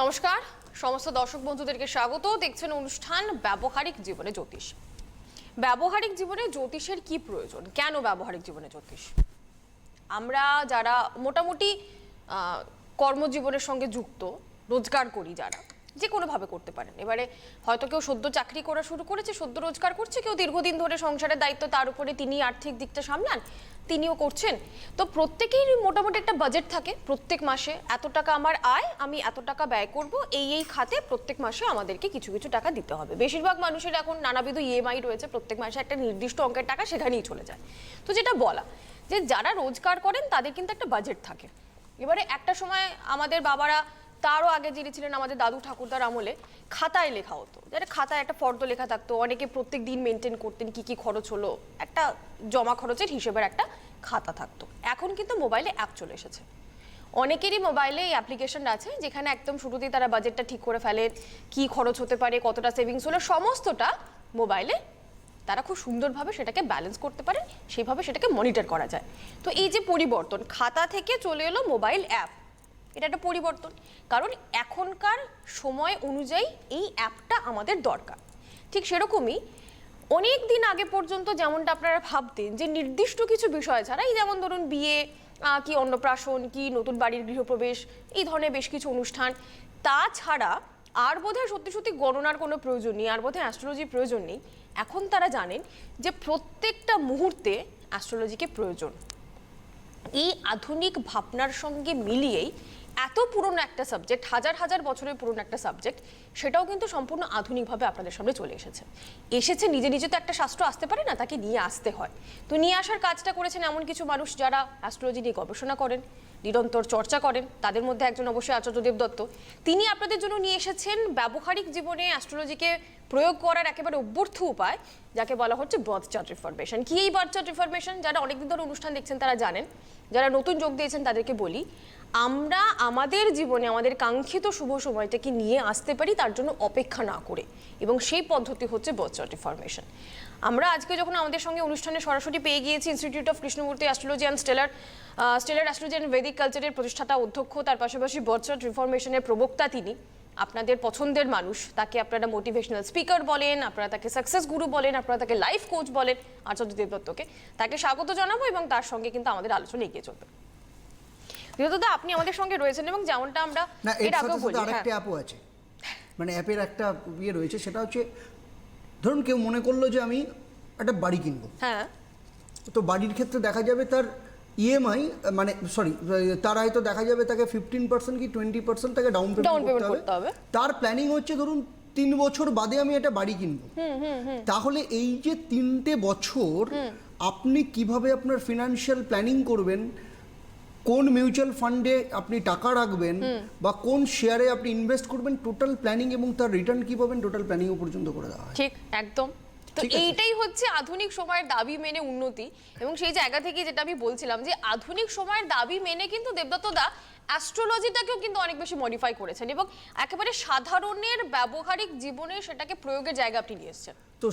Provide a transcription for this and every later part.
নমস্কার সমস্ত দর্শক বন্ধুদেরকে স্বাগত। দেখছেন অনুষ্ঠান ব্যবহারিক জীবনে জ্যোতিষ। ব্যবহারিক জীবনে জ্যোতিষের কি প্রয়োজন, কেন ব্যবহারিক জীবনে জ্যোতিষ? আমরা যারা মোটামুটি কর্মজীবনের সঙ্গে যুক্ত, রোজগার করি, যারা যে কোনোভাবে করতে পারেন, এবারে হয়তো কেউ সদ্য চাকরি করা শুরু করেছে, সদ্য রোজগার করছে, কেউ দীর্ঘদিন ধরে সংসারের দায়িত্ব তার উপরে, তিনি আর্থিক দিকটা সামলান, তিনিও করছেন। তো প্রত্যেকেই মোটামুটি একটা বাজেট থাকে, প্রত্যেক মাসে এত টাকা আমার আয়, আমি এত টাকা ব্যয় করব, এই খাতে প্রত্যেক মাসে আমাদেরকে কিছু কিছু টাকা দিতে হবে। বেশিরভাগ মানুষের এখন নানাবিধ ইএমআই রয়েছে, প্রত্যেক মাসে একটা নির্দিষ্ট অঙ্কের টাকা সেখানেই চলে যায়। তো যেটা বলা যে যারা রোজগার করেন তাদের কিন্তু একটা বাজেট থাকে। এবারে একটা সময় আমাদের বাবারা, তারও আগে যিনি ছিলেন আমাদের দাদু ঠাকুরদার আমলে, খাতায় লেখা হতো, যেটা খাতায় একটা ফর্দ লেখা থাকতো, অনেকে প্রত্যেক দিন মেনটেন করতেন কি কি খরচ হলো, একটা জমা খরচের হিসেবের একটা খাতা থাকতো। এখন কিন্তু মোবাইলে অ্যাপ চলে এসেছে, অনেকেরই মোবাইলে এই অ্যাপ্লিকেশন আছে যেখানে একদম শুরুতেই তারা বাজেটটা ঠিক করে ফেলে, কি খরচ হতে পারে, কতটা সেভিংস হলো, সমস্তটা মোবাইলে তারা খুব সুন্দরভাবে সেটাকে ব্যালেন্স করতে পারে, সেইভাবে সেটাকে মনিটর করা যায়। তো এই যে পরিবর্তন, খাতা থেকে চলে এলো মোবাইল অ্যাপ, এটা একটা পরিবর্তন, কারণ এখনকার সময় অনুযায়ী এই অ্যাপটা আমাদের দরকার। ঠিক সেরকমই অনেক দিন আগে পর্যন্ত যেমনটা আপনারা ভাবতেন যে নির্দিষ্ট কিছু বিষয় ছাড়া, এই যেমন ধরুন বিয়ে কি অন্নপ্রাশন কি নতুন বাড়ির গৃহপ্রবেশ, এই ধরনের বেশ কিছু অনুষ্ঠান, তাছাড়া আর বোধহয় সত্যি সত্যি গণনার কোনো প্রয়োজন নেই, আর বোধহয় অ্যাস্ট্রোলজির প্রয়োজন নেই। এখন তারা জানেন যে প্রত্যেকটা মুহূর্তে অ্যাস্ট্রোলজিকে প্রয়োজন। এই আধুনিক ভাবনার সঙ্গে মিলিয়েই এত পুরনো একটা সাবজেক্ট, হাজার হাজার বছরের পুরনো একটা সাবজেক্ট, সেটাও কিন্তু সম্পূর্ণ আধুনিকভাবে আপনাদের সামনে চলে এসেছে। নিজে নিজে তো একটা শাস্ত্র আসতে পারে না, তাকে নিয়ে আসতে হয়। তো নিয়ে আসার কাজটা করেছেন এমন কিছু মানুষ যারা অ্যাস্ট্রোলজি নিয়ে গবেষণা করেন, নিরন্তর চর্চা করেন। তাদের মধ্যে একজন অবশ্যই আচার্য দেবদত্ত। তিনি আপনাদের জন্য নিয়ে এসেছেন ব্যবহারিক জীবনে অ্যাস্ট্রোলজিকে প্রয়োগ করার একেবারে অভ্যর্থ উপায়, যাকে বলা হচ্ছে বার্থ চার্ট রিফরমেশন। কি এই বার্থ চার্ট রিফরমেশন? যারা অনেকদিন ধরে অনুষ্ঠান দেখছেন তারা জানেন, যারা নতুন যোগ দিয়েছেন তাদেরকে বলি, আমরা আমাদের জীবনে আমাদের কাঙ্ক্ষিত শুভ সময়টাকে নিয়ে আসতে পারি, তার জন্য অপেক্ষা না করে, এবং সেই পদ্ধতি হচ্ছে বার্থ চার্ট রিফরমেশন। আমরা আজকে যখন আমাদের সঙ্গে অনুষ্ঠানে সরাসরি পেয়ে গিয়েছি institute of Krishnamurthy astrology and stellar astrology and Vedic কালচারের প্রতিষ্ঠাতা অধ্যক্ষ, তার পাশাপাশি বার্থ চার্ট রিফরমেশনের প্রবক্তা তিনি, আপনাদের পছন্দের মানুষ, তাকে আপনারা মোটিভেশনাল স্পিকার বলেন, আপনারা তাকে সাকসেস গুরু বলেন, আপনারা তাকে লাইফ কোচ বলেন, আচার্য দেবদত্তকে। তাকে স্বাগত জানাবো এবং তার সঙ্গে কিন্তু আমাদের আলোচনা এগিয়ে চলবে। দেবদত্ত, আপনি আমাদের সঙ্গে রয়েছেন এবং যেমনটা আমরা এর আগেও বলি, আরেকটা অ্যাপও আছে, মানে অ্যাপের একটা ইয়ে রয়েছে, সেটা হচ্ছে ধরুন কেউ মনে করলো যে আমি একটা বাড়ি কিনবো, হ্যাঁ, তো বাড়ির ক্ষেত্রে দেখা যাবে তার ইএমআই, মানে সরি, তার হয়তো দেখা যাবে তাকে 15% কি 20% তাকে ডাউন পেমেন্ট করতে হবে। তার প্ল্যানিং হচ্ছে ধরুন 3 বছর বাদে আমি একটা বাড়ি কিনবো। তাহলে এই যে 3টে বছর আপনি কিভাবে আপনার ফিনান্সিয়াল প্ল্যানিং করবেন, কোন মিউচুয়াল ফান্ডে আপনি টাকা রাখবেন বা কোন শেয়ারে আপনি ইনভেস্ট করবেন, টোটাল প্ল্যানিং এবং তার রিটার্ন কি পাবেন, টোটাল প্ল্যানিংও পর্যন্ত করে দেওয়া হয়। ঠিক, একদম। তো এইটাই হচ্ছে আধুনিক সময়ের দাবি মেনে উন্নতি, এবং সেই জায়গা থেকে যেটা আমি বলছিলাম যে আধুনিক সময়ের দাবি মেনে কিন্তু দেবদত্ত দা অ্যাস্ট্রোলজিটাকেও কিন্তু অনেক বেশি মডিফাই করেছেন এবং একেবারে সাধারণের ব্যবহারিক জীবনে সেটাকে প্রয়োগের জায়গা আপনি নিয়ে এসেছেন। তো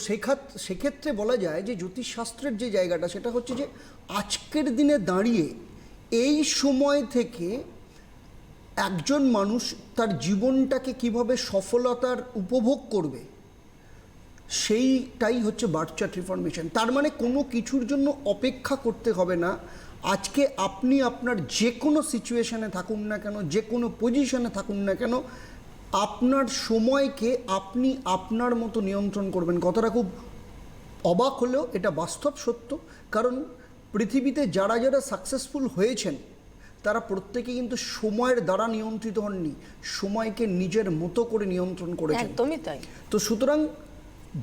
সেক্ষেত্রে বলা যায় যে জ্যোতিষশাস্ত্রের যে জায়গাটা, সেটা হচ্ছে যে আজকের দিনে দাঁড়িয়ে এই সময় থেকে একজন মানুষ তার জীবনটাকে কিভাবে সফলতার উপভোগ করবে, সেইটাই হচ্ছে বার্থ চার্ট রিফরমেশন। তার মানে কোনো কিছুর জন্য অপেক্ষা করতে হবে না। আজকে আপনি আপনার যে কোনো সিচুয়েশানে থাকুন না কেন, যে কোনো পজিশনে থাকুন না কেন, আপনার সময়কে আপনি আপনার মতো নিয়ন্ত্রণ করবেন। কথাটা খুব অবাক হলেও এটা বাস্তব সত্য, কারণ পৃথিবীতে যারা যারা সাকসেসফুল হয়েছেন তারা প্রত্যেকে কিন্তু সময়ের দ্বারা নিয়ন্ত্রিত হননি, সময়কে নিজের মতো করে নিয়ন্ত্রণ করেছেন। একদমই তাই। তো সুতরাং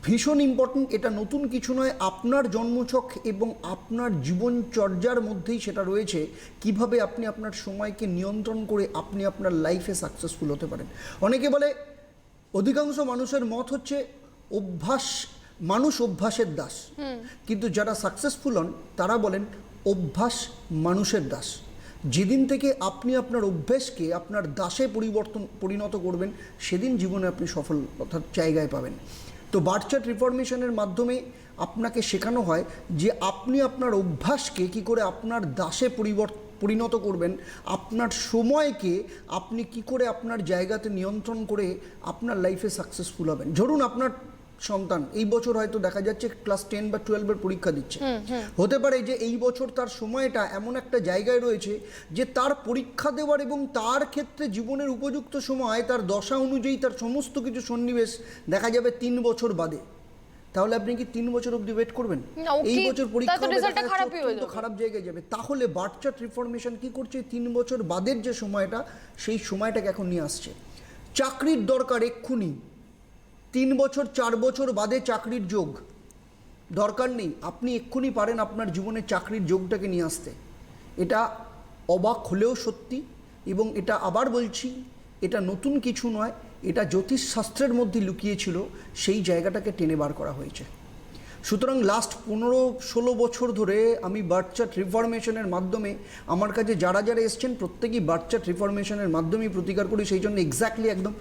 ভীষণ ইম্পর্টেন্ট, এটা নতুন কিছু নয়, আপনার জন্মছক এবং আপনার জীবনচর্যার মধ্যেই সেটা রয়েছে, কিভাবে আপনি আপনার সময়কে নিয়ন্ত্রণ করে আপনি আপনার লাইফে সাকসেসফুল হতে পারেন। অনেকে বলে, অধিকাংশ মানুষের মত হচ্ছে মানুষ অভ্যাসের দাস, কিন্তু যারা সাকসেসফুল হন তারা বলেন মানুষের দাস। যেদিন থেকে আপনি আপনার অভ্যেসকে আপনার দাসে পরিণত করবেন, সেদিন জীবনে আপনি সফলতার জায়গায় পাবেন। তো বার্থ চার্ট রিফরমেশনের মাধ্যমে আপনাকে শেখানো হয় যে আপনি আপনার অভ্যাসকে কী করে আপনার দাসে পরিণত করবেন, আপনার সময়কে আপনি কি করে আপনার জায়গাতে নিয়ন্ত্রণ করে আপনার লাইফে সাকসেসফুল হবেন। ধরুন আপনার সন্তান এই বছর হয়তো দেখা যাচ্ছে ক্লাস 10 বা 12-এর পরীক্ষা দিচ্ছে, হতে পারে যে এই বছর তার সময়টা এমন একটা জায়গায় রয়েছে যে তার পরীক্ষা দেওয়ার এবং তার ক্ষেত্রে জীবনের উপযুক্ত সময় তার দশা অনুযায়ী তার সমস্ত কিছু সন্নিবেশ দেখা যাবে 3 বছর বাদে। তাহলে আপনি কি 3 বছর অবধি ওয়েট করবেন? এই বছর পরীক্ষা হবে, অত্যন্ত খারাপ জায়গায় যাবে। তাহলে বার্থ চার্ট রিফরমেশন কি করছে? 3 বছর বাদের যে সময়টা, সেই সময়টাকে এখন নিয়ে আসছে। চাকরির দরকার এক্ষুনি, 3 বছর 4 বছর বাদে চাকরির যোগ দরকার নেই। আপনি এক্ষুনি পারেন আপনার জীবনে চাকরির যোগটাকে নিয়ে আসতে। এটা অবাক হলেও সত্যি, এবং এটা আবার বলছি, এটা নতুন কিছু নয়, এটা জ্যোতিষশাস্ত্রের মধ্যে লুকিয়েছিল, সেই জায়গাটাকে টেনে বার করা হয়েছে। সুতরাং লাস্ট 15-16 বছর ধরে আমি বার্থ চার্ট রিফরমেশনের মাধ্যমে, আমার কাছে যারা যারা এসছেন প্রত্যেকেই বার্থ চার্ট রিফরমেশনের মাধ্যমেই প্রতিকার করি। সেই জন্য এক্স্যাক্টলি একদম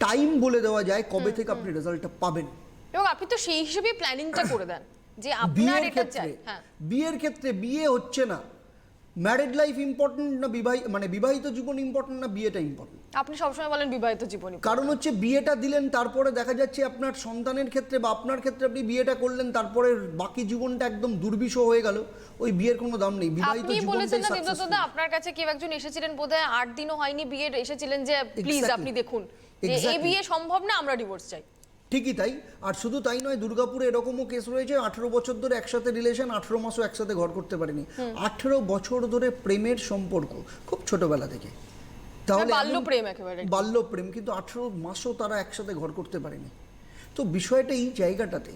টাইম বলে দেওয়া যায় কবে থেকে আপনি রেজাল্টটা পাবেন, এবং আপনি তো সেই হিসেবে প্ল্যানিংটা করে দেন যে আপনার এটা চাই। হ্যাঁ, বিয়ের ক্ষেত্রে বিয়ে হচ্ছে না, ম্যারিড লাইফ ইম্পর্টেন্ট না বিবাহিত জীবন ইম্পর্টেন্ট না বিয়েটা ইম্পর্টেন্ট? আপনি সবসময় বলেন বিবাহিত জীবন। কারণ হচ্ছে বিয়েটা দিলেন, তারপরে দেখা যাচ্ছে আপনার সন্তানের ক্ষেত্রে বা আপনার ক্ষেত্রে আপনি বিয়েটা করলেন, তারপরে বাকি জীবনটা একদম দুর্বিষহ হয়ে গেল, ওই বিয়ের কোনো দাম নেই। বিবাহিত আপনি বলেছেন না জীবনটাই দেবদত্ত দা, আপনার কাছে কেউ একজন এসেছিলেন বোধহয় 8 দিনও হয়নি বিয়ের, এসেছিলেন যে প্লিজ আপনি দেখুন যে এই বিয়ে সম্ভব না, আমরা ডিভোর্স চাই। ঠিকই তাই। আর শুধু তাই নয়, দুর্গাপুরে এরকমও কেস রয়েছে 18 বছর ধরে একসাথে রিলেশন, 18 মাসও একসাথে ঘর করতে পারেনি। 18 বছর ধরে প্রেমের সম্পর্ক, খুব ছোটবেলা থেকে, তাহলে বাল্য প্রেম, একেবারে বাল্য প্রেম, কিন্তু 18 মাসও তারা একসাথে ঘর করতে পারেনি। তো বিষয়টা এই জায়গাটাতে।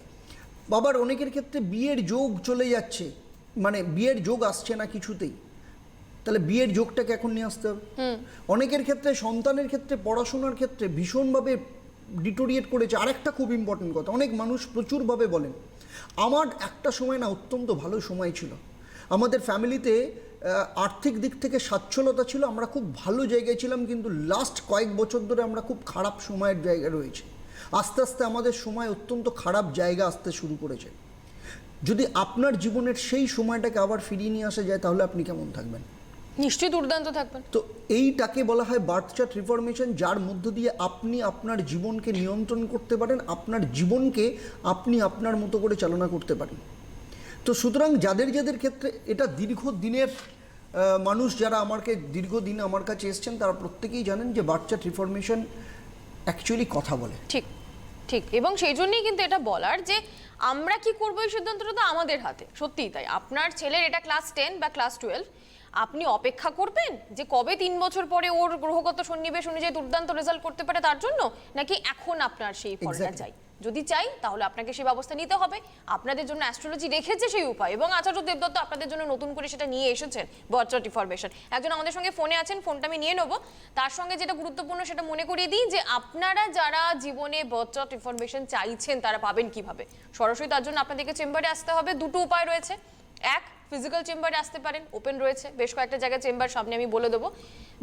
বাবার অনেকের ক্ষেত্রে বিয়ের যোগ চলে যাচ্ছে, মানে বিয়ের যোগ আসছে না কিছুতেই, তাহলে বিয়ের যোগটাকে এখন নিয়ে আসতে হবে। অনেকের ক্ষেত্রে সন্তানের ক্ষেত্রে পড়াশোনার ক্ষেত্রে ভীষণভাবে ডিটোরিয়েট করেছে। আরেকটা খুব ইম্পর্টেন্ট কথা, অনেক মানুষ প্রচুরভাবে বলেন আমার একটা সময় না অত্যন্ত ভালো সময় ছিল, আমাদের ফ্যামিলিতে আর্থিক দিক থেকে সচ্ছলতা ছিল, আমরা খুব ভালো জায়গায় ছিলাম, কিন্তু লাস্ট কয়েক বছর ধরে আমরা খুব খারাপ সময়ের জায়গায় রয়েছে। আস্তে আস্তে আমাদের সময় অত্যন্ত খারাপ জায়গা আসতে শুরু করেছে। যদি আপনার জীবনের সেই সময়টাকে আবার ফিরিয়ে নিয়ে আসা যায়, তাহলে আপনি কেমন থাকবেন? নিশ্চয়ই দুর্দান্ত থাকবেন। তো এইটাকে বলা হয় বার্থ চার্ট রিফরমেশন, যার মধ্য দিয়ে আপনি আপনার জীবনকে নিয়ন্ত্রণ করতে পারেন, আপনার জীবনকে আপনি আপনার মতো করে চালনা করতে পারেন। তো সুতরাং যাদের যাদের ক্ষেত্রে এটা দীর্ঘদিনের মানুষ, যারা দীর্ঘদিন আমার কাছে এসছেন, তারা প্রত্যেকেই জানেন যে বার্থ চার্ট রিফরমেশন অ্যাকচুয়ালি কথা বলে। ঠিক ঠিক, এবং সেই জন্যই কিন্তু এটা বলার যে আমরা কি করবো এই সিদ্ধান্তটা তো আমাদের হাতে। সত্যিই তাই। আপনার ছেলের এটা ক্লাস 10 বা ক্লাস 12, আপনি অপেক্ষা করবেন যে কবে 3 বছর পরে ওর গ্রহগত সন্নিবেশ অনুযায়ী দুর্দান্ত রেজাল্ট করতে পারে তার জন্য, নাকি এখন আপনার সেই ফলটা চাই? যদি চাই তাহলে আপনাকে সেই ব্যবস্থা নিতে হবে। আপনাদের জন্য অ্যাস্ট্রোলজি রেখেছে সেই উপায়, এবং আচার্য দেবদত্ত আপনাদের জন্য নতুন করে সেটা নিয়ে এসেছেন, বার্থ চার্ট রিফরমেশন। একজন আমাদের সঙ্গে ফোনে আছেন, ফোনটা আমি নিয়ে নেবো। তার সঙ্গে যেটা গুরুত্বপূর্ণ সেটা মনে করিয়ে দিই যে আপনারা যারা জীবনে বার্থ চার্ট রিফরমেশন চাইছেন তারা পাবেন কিভাবে। সরাসরি তার জন্য আপনাদেরকে চেম্বারে আসতে হবে। দুটো উপায় রয়েছে। এক, ফিজিক্যাল চেম্বারে আসতে পারেন, ওপেন রয়েছে বেশ কয়েকটা জায়গায় চেম্বার, সামনে আমি বলে দেবো।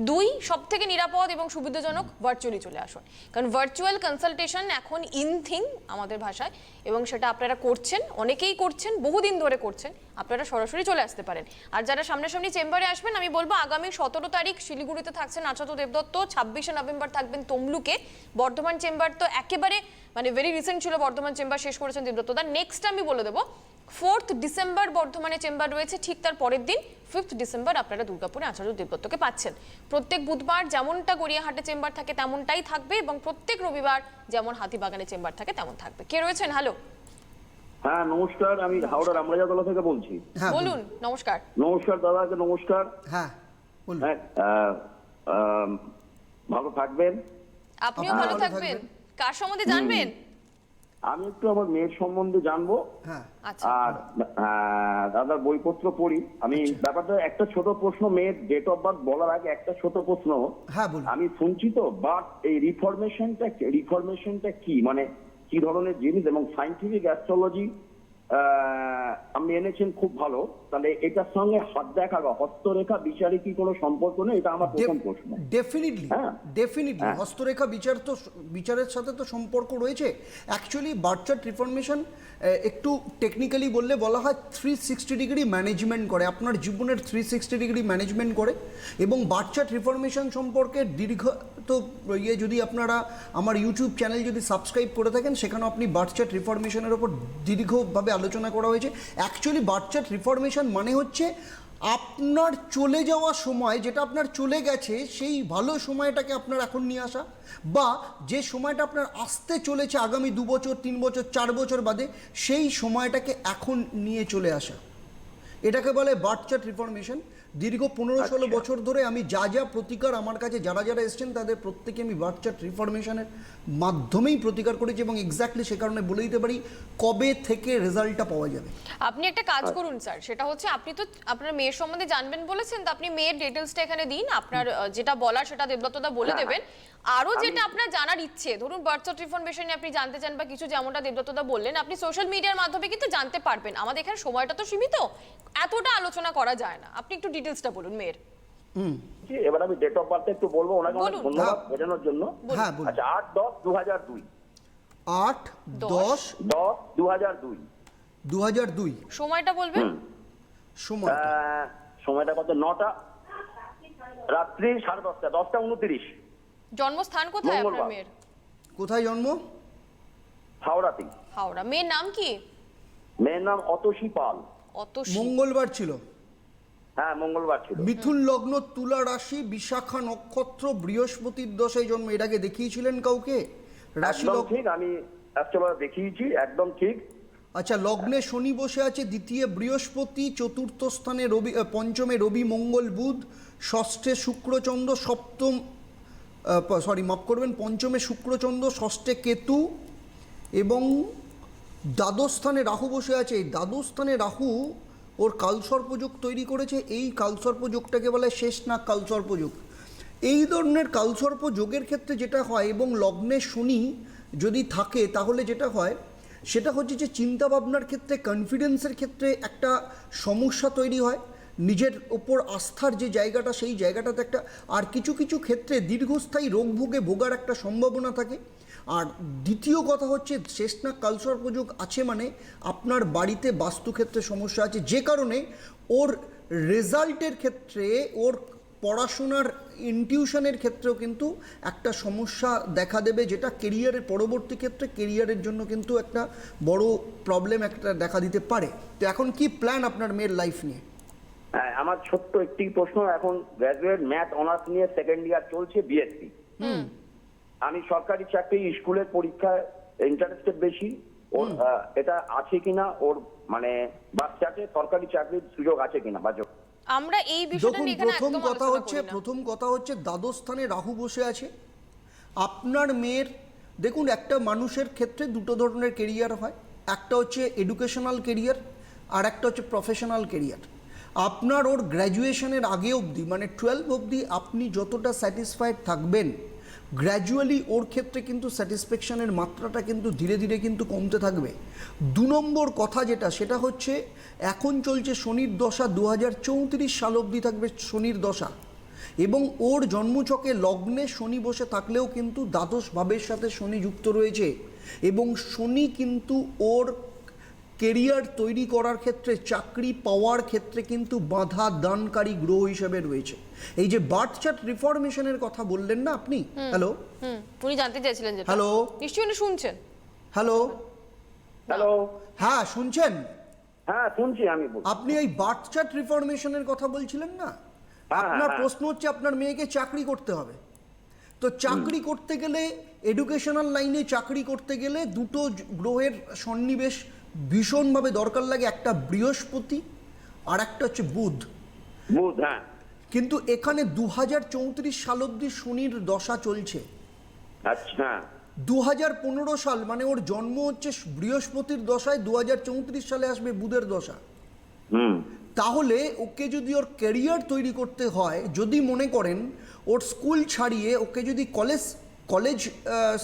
2, সব থেকে নিরাপদ এবং সুবিধাজনক, ভার্চুয়ালি চলে আসুন। কারণ ভার্চুয়াল কনসালটেশন এখন ইন থিং আমাদের ভাষায়, এবং সেটা আপনারা করছেন, অনেকেই করছেন, বহুদিন ধরে করছেন। আপনারা সরাসরি চলে আসতে পারেন। আর যারা সামনাসামনি চেম্বারে আসবেন, আমি বলবো আগামী 17 তারিখ শিলিগুড়িতে থাকছেন আচার্য দেবদত্ত, 26শে নভেম্বর থাকবেন তমলুকে। বর্ধমান চেম্বার তো একেবারে মানে ভেরি রিসেন্ট ছিল, বর্ধমান চেম্বার শেষ করেছেন দেবদত্ত দা। নেক্সট আমি বলে দেবো 4th ডিসেম্বর বর্ধমানে চেম্বার রয়েছে, ঠিক তার পরের দিন 5th ডিসেম্বর আপনারা দুর্গাপুরে আচার্য দেবদত্তকে পাচ্ছেন। প্রত্যেক বুধবার যেমনটা গড়িয়াহাটে চেম্বার থাকে তেমনটাই থাকবে, এবং প্রত্যেক রবিবার যেমন হাতিবাগানে চেম্বার থাকে তেমন থাকবে। কে রয়েছেন? হ্যালো। হ্যাঁ নমস্কার, আমি হাওড়া রামরাজাতলা থেকে বলছি। বলুন। নমস্কার। নমস্কার দাদাকে নমস্কার। হ্যাঁ বলুন। ভালো থাকবেন। আপনিও ভালো থাকবেন। কার সম্বন্ধে জানবেন? আমি একটু আমার মেয়ের সম্বন্ধে জানবো। হ্যাঁ আচ্ছা। আর দাদার বইপত্র পড়ি আমি। ব্যাপারটা একটা ছোট প্রশ্ন, মেয়ের ডেট অফ বার্থ বলার আগে একটা ছোট প্রশ্ন। হ্যাঁ বলুন। আমি শুনছি তো, বাট এই রিফরমেশনটা কি, মানে কি ধরনের জিনিস, এবং সায়েন্টিফিক অ্যাস্ট্রোলজি আপনি এনেছেন খুব ভালো, তাহলে এটার সঙ্গে হাত দেখা বা হস্তরেখা বিচারে কি কোনো সম্পর্ক নেই? এটা আমার প্রথম প্রশ্ন। ডেফিনেটলি হ্যাঁ। ডেফিনেটলি হ্যাঁ। হস্তরেখা বিচারের সাথে তো সম্পর্ক রয়েছে। অ্যাকচুয়ালি বার্থ চার্ট রিফরমেশন একটু টেকনিক্যালি বলা হয় 360 ডিগ্রি ম্যানেজমেন্ট করে, আপনার জীবনের 360 ডিগ্রি ম্যানেজমেন্ট করে। এবং বার্থ চার্ট রিফরমেশন সম্পর্কে দীর্ঘ তো যদি আপনারা আমার ইউটিউব চ্যানেল যদি সাবস্ক্রাইব করে থাকেন, সেখানেও আপনি বার্থ চার্ট রিফরমেশনের ওপর দীর্ঘভাবে আলোচনা করা হয়েছে। অ্যাকচুয়ালি বার্থ চার্ট রিফরমেশন মানে হচ্ছে আপনার চলে যাওয়া সময়, যেটা আপনার চলে গেছে সেই ভালো সময়টাকে আপনার এখন নিয়ে আসা, বা যে সময়টা আপনার আসতে চলেছে আগামী 2 বছর 3 বছর 4 বছর বাদে, সেই সময়টাকে এখন নিয়ে চলে আসা, এটাকে বলে বার্থ চার্ট রিফরমেশন। দীর্ঘ 15-16 বছর ধরে আমি যা প্রতিকার আমার কাছে যারা এসেছেন তাদের প্রত্যেকে আমি বার্থ চার্ট রিফরমেশনের মাধ্যমেই প্রতিকার করেছি, এবং এক্স্যাক্টলি সে কারণে বলে দিতে পারি কবে থেকে রেজাল্টটা পাওয়া যাবে। আপনি একটা কাজ করুন স্যার, সেটা হচ্ছে আপনি তো আপনার মেয়ের সম্বন্ধে জানবেন বলেছেন, তো আপনি মেয়ের ডিটেলসটা এখানে দিন, আপনার যেটা বলার সেটা দেবদত্তদা বলে দেবেন। আরো যেটা আপনার জানার ইচ্ছে, ধরুন বার্থ চার্ট রিফরমেশন আপনি জানতে চান বা কিছু, যেমনটা দেবদত্তদা বললেন, আপনি সোশ্যাল মিডিয়ার মাধ্যমে কিন্তু জানতে পারবেন। আমাদের এখানে সময়টা তো সীমিত, এতটা আলোচনা করা যায় না। আপনি একটু ডিটেলসটা বলুন মেয়ের। এবার আমি ডেট অফ বার্থ একটু বলবো, ওনাকে অনেক বলুন। ধন্যবাদ বোঝানোর জন্য। হ্যাঁ বলুন। আচ্ছা, 8/10/2002। 8/10/2002। 2002। সময়টা বলবেন। সময় সময়টা কত? 9টা রাত্রি 10:30, 10টা 29। জন্মস্থান কোথায় আপনার মঙ্গলবার। মেয়ের? কোথায় জন্ম? হাওড়াতে। হাওড়া। মেয়ের নাম কি? মেয়ের নাম অতসী পাল। অতসী। মঙ্গলবার ছিল। হ্যাঁ, মঙ্গলবার ছিল। মিথুন লগ্ন, তুলা রাশি, বিশাখা নক্ষত্র, বৃহস্পতির দশায় জন্ম। এর আগে দেখিয়েছিলেন কাউকে? রাশি একদম লগ্ন ঠিক, আমি একবার দেখিয়েছি, একদম ঠিক। আচ্ছা, লগ্নে শনি বসে আছে, দ্বিতীয় বৃহস্পতি, চতুর্থ স্থানে রবি, পঞ্চমে রবি মঙ্গল বুধ, ষষ্ঠে শুক্রচন্দ্র, সপ্তম মাফ করবেন, পঞ্চমে শুক্রচন্দ্র, ষষ্ঠে কেতু, এবং দ্বাদশ স্থানে রাহু বসে আছে। এই দ্বাদশ স্থানে রাহু ওর কালসর্পযোগ তৈরি করেছে। এই কালসর্পযোগটাকে বলে শেষনাগ কালসর্পযোগ। এই ধরনের কালসর্পযোগের ক্ষেত্রে যেটা হয়, এবং লগ্নে শনি যদি থাকে, তাহলে যেটা হয় সেটা হচ্ছে যে চিন্তাভাবনার ক্ষেত্রে, কনফিডেন্সের ক্ষেত্রে একটা সমস্যা তৈরি হয়, নিজের ওপর আস্থার যে জায়গাটা, সেই জায়গাটাতে একটা, আর কিছু কিছু ক্ষেত্রে দীর্ঘস্থায়ী রোগ ভোগার একটা সম্ভাবনা থাকে। আর দ্বিতীয় কথা হচ্ছে, শেষনাগ কালসর্পযোগ আছে মানে আপনার বাড়িতে বাস্তুক্ষেত্রে সমস্যা আছে, যে কারণে ওর রেজাল্টের ক্ষেত্রে, ওর পড়াশোনার ইনটিউশনের ক্ষেত্রেও কিন্তু একটা সমস্যা দেখা দেবে, যেটা কেরিয়ারের পরবর্তী ক্ষেত্রে কেরিয়ারের জন্য কিন্তু একটা বড় প্রবলেম একটা দেখা দিতে পারে। তো এখন কি প্ল্যান আপনার মেয়ের লাইফ নিয়ে? হ্যাঁ, আমার ছোট্ট একটি প্রশ্ন। এখন গ্র্যাজুয়েট ম্যাথ অনার্স নিয়ে সেকেন্ড ইয়ার চলছে, বিএসসি। আমি সরকারি চাকরি, স্কুলের পরীক্ষায় ইন্টারেস্টেড বেশি। ওর এটা আছে কিনা, ওর মানে বাচ্চাকে সরকারি চাকরির সুযোগ আছে কিনা বা আমরা এই বিষয়টা দেখুন, নিয়ে এখানে প্রথম একদম কথা আলোচনা হচ্ছে করি না। প্রথম কথা হচ্ছে দ্বাদশ স্থানে রাহু বসে আছে আপনার মেয়ের। দেখুন, একটা মানুষের ক্ষেত্রে দুটো ধরনের কেরিয়ার হয়, একটা হচ্ছে এডুকেশনাল কেরিয়ার, আর একটা হচ্ছে প্রফেশনাল কেরিয়ার। আপনার ওর গ্র্যাজুয়েশনের আগে অবধি, মানে 12 অবধি আপনি যতটা স্যাটিসফাইড থাকবেন, গ্র্যাজুয়ালি ওর ক্ষেত্রে কিন্তু স্যাটিসফ্যাকশনের মাত্রাটা কিন্তু ধীরে ধীরে কিন্তু কমতে থাকবে। 2 নম্বর কথা যেটা, সেটা হচ্ছে এখন চলছে শনির দশা, 2034 সাল অবধি থাকবে শনির দশা, এবং ওর জন্মছকে লগ্নে শনি বসে থাকলেও কিন্তু দ্বাদশ ভাবের সাথে শনি যুক্ত রয়েছে, এবং শনি কিন্তু ওর কেরিয়ার তৈরি করার ক্ষেত্রে, চাকরি পাওয়ার ক্ষেত্রে কিন্তু বাধা দানকারী গ্রহ হিসেবে রয়েছে। এই যে বার্থ চার্ট রিফরমেশনের কথা বললেন না আপনি, হ্যালো, উনি জানতে চাইছিলেন যেটা। হ্যালো, নিশ্চয়ই উনি শুনছেন। Hello, hello. হ্যাঁ শুনছেন? হ্যাঁ, শুনছি আমি। আপনি এই বার্থ চার্ট রিফরমেশনের কথা বলছিলেন না? আপনার প্রশ্ন হচ্ছে আপনার মেয়েকে চাকরি করতে হবে। তো চাকরি করতে গেলে, এডুকেশনাল লাইনে চাকরি করতে গেলে দুটো গ্রহের সন্নিবেশ ভীষণভাবে দরকার লাগে, একটা বৃহস্পতি আর একটা হচ্ছে বুধ। হ্যাঁ। কিন্তু এখানে 2034 সাল অবধি শনির দশা চলছে। আচ্ছা। 2015 সাল, মানে ওর জন্ম হচ্ছে বৃহস্পতির দশায়, 2034 সালে আসবে বুধের দশা। তাহলে ওকে যদি ওর ক্যারিয়ার তৈরি করতে হয়, যদি মনে করেন ওর স্কুল ছাড়িয়ে ওকে যদি কলেজ কলেজ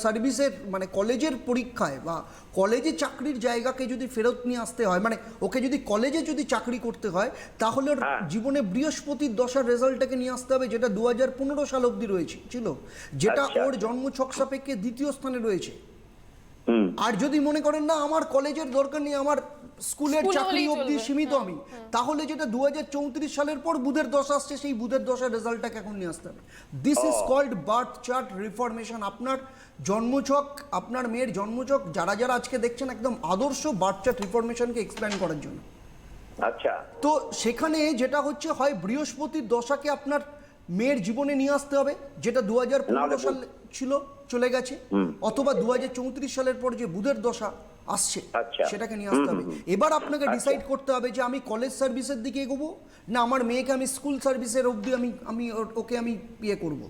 সার্ভিসের মানে কলেজের পরীক্ষায় বা কলেজে চাকরির জায়গাকে যদি ফেরত নিয়ে আসতে হয়, মানে ওকে যদি কলেজে যদি চাকরি করতে হয়, তাহলে ওর জীবনে বৃহস্পতির দশার রেজাল্টটাকে নিয়ে আসতে হবে, যেটা 2015 সাল অবধি ছিল, যেটা ওর জন্মছক সাপেক্ষে দ্বিতীয় স্থানে রয়েছে। আর যদি মনে করেন না আমার কলেজের দরকার নেই, আমার স্কুলের চাকরি অবধি সীমিত আমি, তাহলে যেটা 2034 সালের পর বুধের দশা আসছে, সেই বুধের দশার রেজাল্টটাকে এখন নিয়ে আসতে হবে। This is called birth chart reformation. আপনার জন্মছক, আপনার মেয়ের জন্মছক যারা যারা আজকে দেখছেন, একদম আদর্শ বার্থ চার্ট রিফরমেশনকে এক্সপ্লেন করার জন্য। আচ্ছা, তো সেখানে যেটা হচ্ছে, হয় বৃহস্পতির দশাকে আপনার মেয়ের জীবনে নিয়ে আসতে হবে, যেটা 2015 সাল ছিল, চলে গেছে, অথবা 2034 সালের পর যে বুধের দশা আসছে সেটাকে নিয়ে আসতে হবে। এবার আপনাকে ডিসাইড করতে হবে যে আমি কলেজ সার্ভিসের দিকে এগোবো, না আমার মেয়েকে আমি স্কুল সার্ভিসের অবধি আমি ওকে আমি ইয়ে করবো।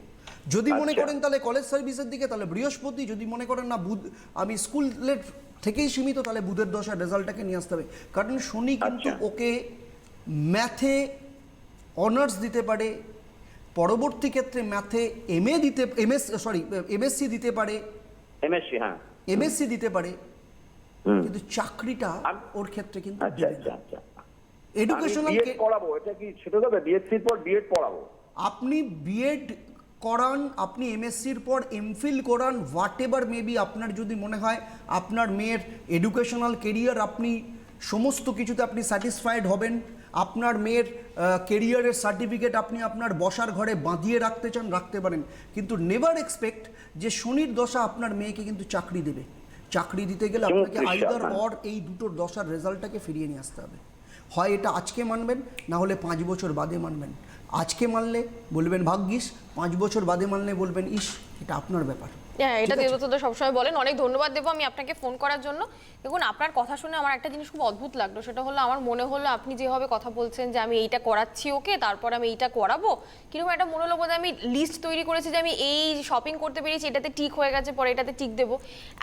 যদি মনে করেন তাহলে কলেজ সার্ভিসের দিকে, তাহলে বৃহস্পতি। যদি মনে করেন না বুধ, আমি স্কুলের থেকেই সীমিত, তাহলে বুধের দশার রেজাল্টটাকে নিয়ে আসতে হবে। কারণ শনি কিন্তু ওকে ম্যাথে অনার্স দিতে পারে, পরবর্তী ক্ষেত্রে ম্যাথে এমএসসি দিতে পারে, এমএসসি দিতে পারে, কিন্তু চাকরিটা ওর ক্ষেত্রে কিন্তু এডুকেশনাল পড়াবো। এটা কি সেটা হবে বিএসসির পর বিএড পড়াবো? আপনি বিএড করান, আপনি এমএসসির পর এমফিল করান, হোয়াট এভার মেবি, আপনার যদি মনে হয় আপনার মেয়ের এডুকেশনাল কেরিয়ার, আপনি সমস্ত কিছুতে আপনি স্যাটিসফাইড হবেন, আপনার মেয়ের কেরিয়ারের সার্টিফিকেট আপনি আপনার বসার ঘরে বাঁধিয়ে রাখতে চান, রাখতে পারেন, কিন্তু নেভার এক্সপেক্ট যে শনির দশা আপনার মেয়েকে কিন্তু চাকরি দেবে। চাকরি দিতে গেলে আপনাকে আইদার অর এই দুটোর দশার রেজাল্টটাকে ফিরিয়ে নিয়ে আসতে হবে। হয় এটা আজকে মানবেন, না হলে 5 বছর বাদে মানবেন। আজকে মানলে বলবেন ভাগ্যিস, 5 বছর বাদে মানলে বলবেন ইস, এটা আপনার ব্যাপার। হ্যাঁ, এটা দেবদত্ত সবসময় বলেন। অনেক ধন্যবাদ দেবো আমি আপনাকে ফোন করার জন্য। দেখুন, আপনার কথা শুনে আমার একটা জিনিস খুব অদ্ভুত লাগলো, সেটা হলো আমার মনে হলো আপনি যেভাবে কথা বলছেন যে আমি এইটা করাচ্ছি ওকে, তারপর আমি এইটা করাবো, কিরকম একটা মনে হলো বোধ আমি লিস্ট তৈরি করেছি যে আমি এই শপিং করতে পেরেছি, এটাতে ঠিক হয়ে গেছে, পরে এটাতে ঠিক দেবো।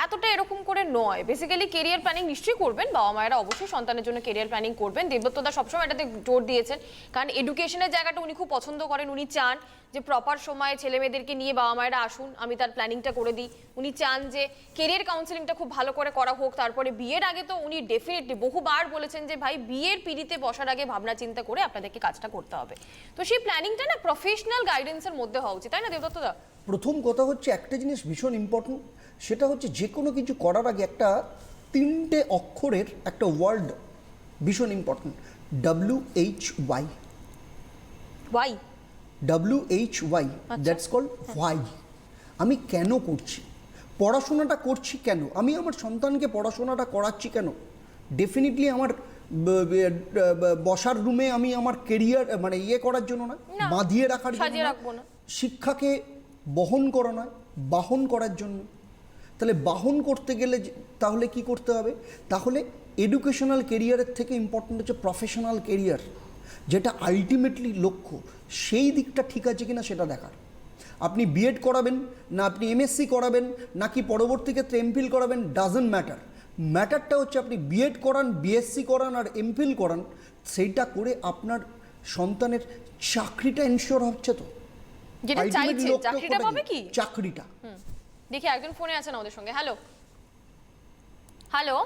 এতটা এরকম করে নয়। বেসিক্যালি কেরিয়ার প্ল্যানিং নিশ্চয়ই করবেন, বাবা মায়েরা অবশ্যই সন্তানের জন্য কেরিয়ার প্ল্যানিং করবেন। দেবদত্তদা সবসময় এটাতে জোর দিয়েছেন, কারণ এডুকেশনের জায়গাটা উনি খুব পছন্দ করেন। উনি চান যে প্রপার সময়ে ছেলে মেয়েদেরকে নিয়ে বাবা মায়েরা আসুন, আমি তার প্ল্যানিংটা করে দিই। উনি চান যে কেরিয়ার কাউন্সেলিংটা খুব ভালো করে করা হোক। তারপরে বিয়ের আগে তো উনি ডেফিনেটলি বহুবার বলেছেন যে ভাই বিয়ের পিড়িতে বসার আগে ভাবনা চিন্তা করে আপনাদেরকে কাজটা করতে হবে। তো সেই প্ল্যানিংটা না প্রফেশনাল গাইডেন্সের মধ্যে হওয়া উচিত, তাই না দেবদত্তদা? প্রথম কথা হচ্ছে একটা জিনিস ভীষণ ইম্পর্টেন্ট, সেটা হচ্ছে যে কোনো কিছু করার আগে একটা 3টে অক্ষরের একটা ওয়ার্ড ভীষণ important, WHY। WHY, that's called why. আমি কেন করছি, পড়াশোনাটা করছি কেন, আমি আমার সন্তানকে পড়াশোনাটা করাচ্ছি কেন। ডেফিনেটলি আমার বসার রুমে আমি আমার কেরিয়ার মানে ইয়ে করার জন্য না, বাঁধিয়ে রাখার জন্য না, শিক্ষাকে বহন করা নয়, বাহন করার জন্য। তাহলে বাহন করতে গেলে তাহলে কি করতে হবে, তাহলে এডুকেশনাল কেরিয়ারের থেকে ইম্পর্টেন্ট হচ্ছে প্রফেশনাল কেরিয়ার, যেটা আলটিমেটলি লক্ষ্য, সেই দিকটা ঠিক আছে কিনা সেটা দেখার। আপনি বিএড করাবেন না, আপনি এমএসসি করাবেন, নাকি পরবর্তী ক্ষেত্রে এমফিল করাবেন, ডাজন্ট ম্যাটার। ম্যাটারটা হচ্ছে আপনি বিএড করান, বিএসসি করান আর এমফিল করান, সেইটা করে আপনার সন্তানের চাকরিটা এনশিওর হচ্ছে তো, যেটা চাইছে চাকরিটা পাবে কি, চাকরিটা। দেখি একজন ফোনে আছেন আমাদের সঙ্গে। হ্যালো হ্যালো,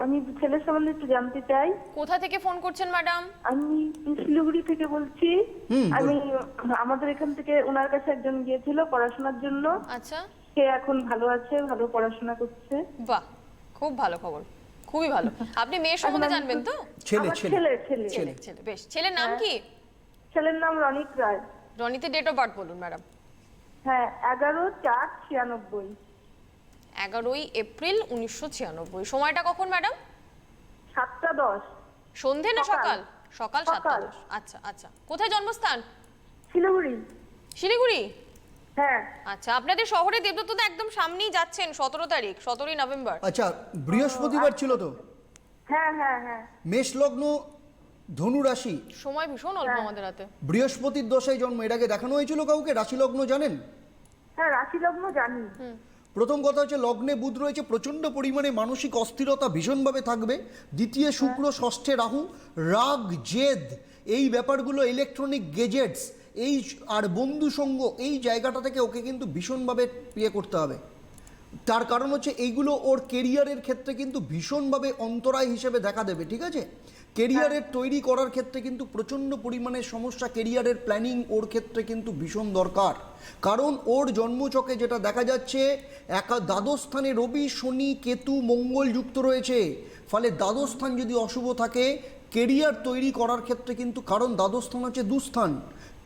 আমি ছেলের সম্বন্ধে একটু জানতে চাই। কোথা থেকে ফোন করছেন ম্যাডাম? আমি শিলিগুড়ি থেকে বলছি। আমি আমাদের এখান থেকে ওনার কাছে একজন গিয়েছিল পড়াশোনার জন্য। আচ্ছা, সে এখন ভালো আছে, ভালো পড়াশোনা করছে। বাহ, খুব ভালো খবর, খুবই ভালো। আপনি মেয়ের সম্বন্ধে জানবেন তো? ছেলে ছেলে ছেলে ছেলে, বেশ। ছেলের নাম কি? ছেলের নাম রনিক রায়। রনিতে ডেট অফ বার্থ বলুন ম্যাডাম। হ্যাঁ, 11/4/96। 11 এপ্রিল 1996। সময়টা কখন ম্যাডাম? 7টা 10। সন্ধে না সকাল? সকাল সকাল। 7টা 10। আচ্ছা আচ্ছা, কোথায় জন্মস্থান? শিলিগুড়ি। শিলিগুড়ি? হ্যাঁ। আচ্ছা, আপনাদের শহরে দেবদত্তদা একদম সামনেই যাচ্ছেন, 17 তারিখ, 17ই নভেম্বর। আচ্ছা, বৃহস্পতিবার ছিল তো? হ্যাঁ হ্যাঁ হ্যাঁ। মেষ লগ্ন, ধনু রাশি, সময় ভীষণ অল্প আমাদের হাতে। বৃহস্পতির দশায় জন্ম। এর আগে দেখানো হয়েছিল কাউকে? রাশি লগ্ন জানেন? হ্যাঁ, রাশি লগ্ন জানি। প্রথম কথা হচ্ছে লগ্নে বুধ রয়েছে, প্রচণ্ড পরিমাণে মানসিক অস্থিরতা ভীষণভাবে থাকবে। দ্বিতীয় শুক্র, ষষ্ঠে রাহু, রাগ, জেদ, এই ব্যাপারগুলো, ইলেকট্রনিক গেজেটস, এই আর বন্ধু সঙ্গ এই জায়গাটা থেকে ওকে কিন্তু ভীষণভাবে করতে হবে। তার কারণ হচ্ছে এইগুলো ওর কেরিয়ারের ক্ষেত্রে কিন্তু ভীষণভাবে অন্তরায় হিসেবে দেখা দেবে, ঠিক আছে? কেরিয়ারের তৈরি করার ক্ষেত্রে কিন্তু প্রচণ্ড পরিমাণে সমস্যা, কেরিয়ারের প্ল্যানিং ওর ক্ষেত্রে কিন্তু ভীষণ দরকার। কারণ ওর জন্মচকে যেটা দেখা যাচ্ছে, দ্বাদশ স্থানে রবি, শনি, কেতু, মঙ্গল যুক্ত রয়েছে। ফলে দ্বাদশ স্থান যদি অশুভ থাকে কেরিয়ার তৈরি করার ক্ষেত্রে কিন্তু, কারণ দ্বাদশ স্থান হচ্ছে দুস্থান,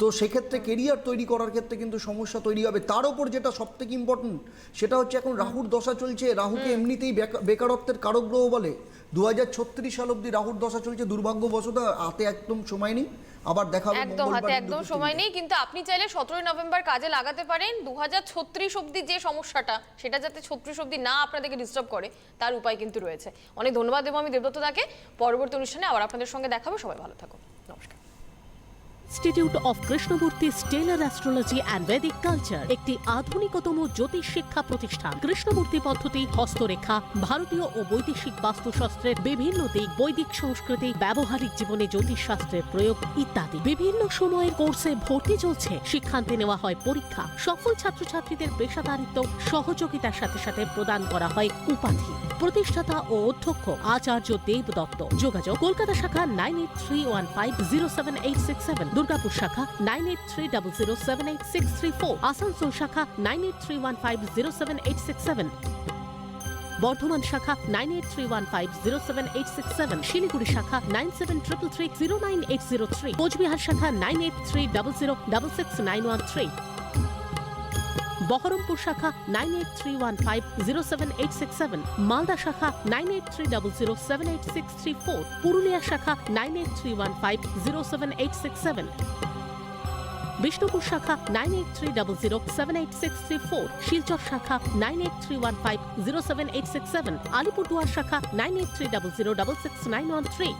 তো সেক্ষেত্রে কেরিয়ার তৈরি করার ক্ষেত্রে কিন্তু সমস্যা তৈরি হবে। তার উপর যেটা সবথেকে ইম্পর্টেন্ট সেটা হচ্ছে এখন রাহুর দশা চলছে। রাহুকে এমনিতেই বেকারত্বের কারক গ্রহ বলে। 2036 সাল অবধি রাহুর দশা চলছে। দুর্ভাগ্যবশত হাতে একদম সময় নেই, আবার দেখা হবে একদম হাতে একদম সময় নেই, কিন্তু আপনি চাইলে 17 নভেম্বর কাজে লাগাতে পারেন। 2036 অবধি যে সমস্যাটা, সেটা যাতে 36 অবধি না আপনাদেরকে ডিস্টার্ব করে তার উপায় কিন্তু রয়েছে। অনেক ধন্যবাদ দেবো আমি দেবদত্ত দাকে। পরবর্তী অনুষ্ঠানে আবার আপনাদের সঙ্গে দেখাবো। সবাই ভালো থাকুন, নমস্কার। Institute of Krishnamurthy stellar astrology and বৈদিক কালচার একটি আধুনিকতম জ্যোতিষ শিক্ষা প্রতিষ্ঠান। কৃষ্ণমূর্তি পদ্ধতি, হস্তরেখা, ভারতীয় ও বৈদেশিক বাস্তুশাস্ত্রের বিভিন্ন দিক, বৈদিক সংস্কৃতি, ব্যবহারিক জীবনে জ্যোতিষশাস্ত্রের প্রয়োগ ইত্যাদি। বিভিন্ন সময়ের কোর্সে ভর্তি চলছে। শিক্ষান্তে নেওয়া হয় পরীক্ষা। সফল ছাত্রছাত্রীদের পেশাদারিত্ব সহযোগিতার সাথে সাথে প্রদান করা হয় উপাধি। প্রতিষ্ঠাতা ও অধ্যক্ষ আচার্য দেবদত্ত। যোগাযোগ কলকাতা শাখা 9831507867, দুর্গাপুর শাখা 9830078634, আসানসোল শাখা 9831507867, বর্ধমান শাখা 9831507867, শিলিগুড়ি শাখা 9733309803, কোচবিহার শাখা 9830066913, বহরমপুর শাখা 9831507867, মালদা শাখা 9830078634, পুরুলিয়া শাখা 9831507867, বিষ্ণুপুর শাখা 9830078634, শিলচর শাখা 9831507867, আলিপুরদুয়ার শাখা 9830066913।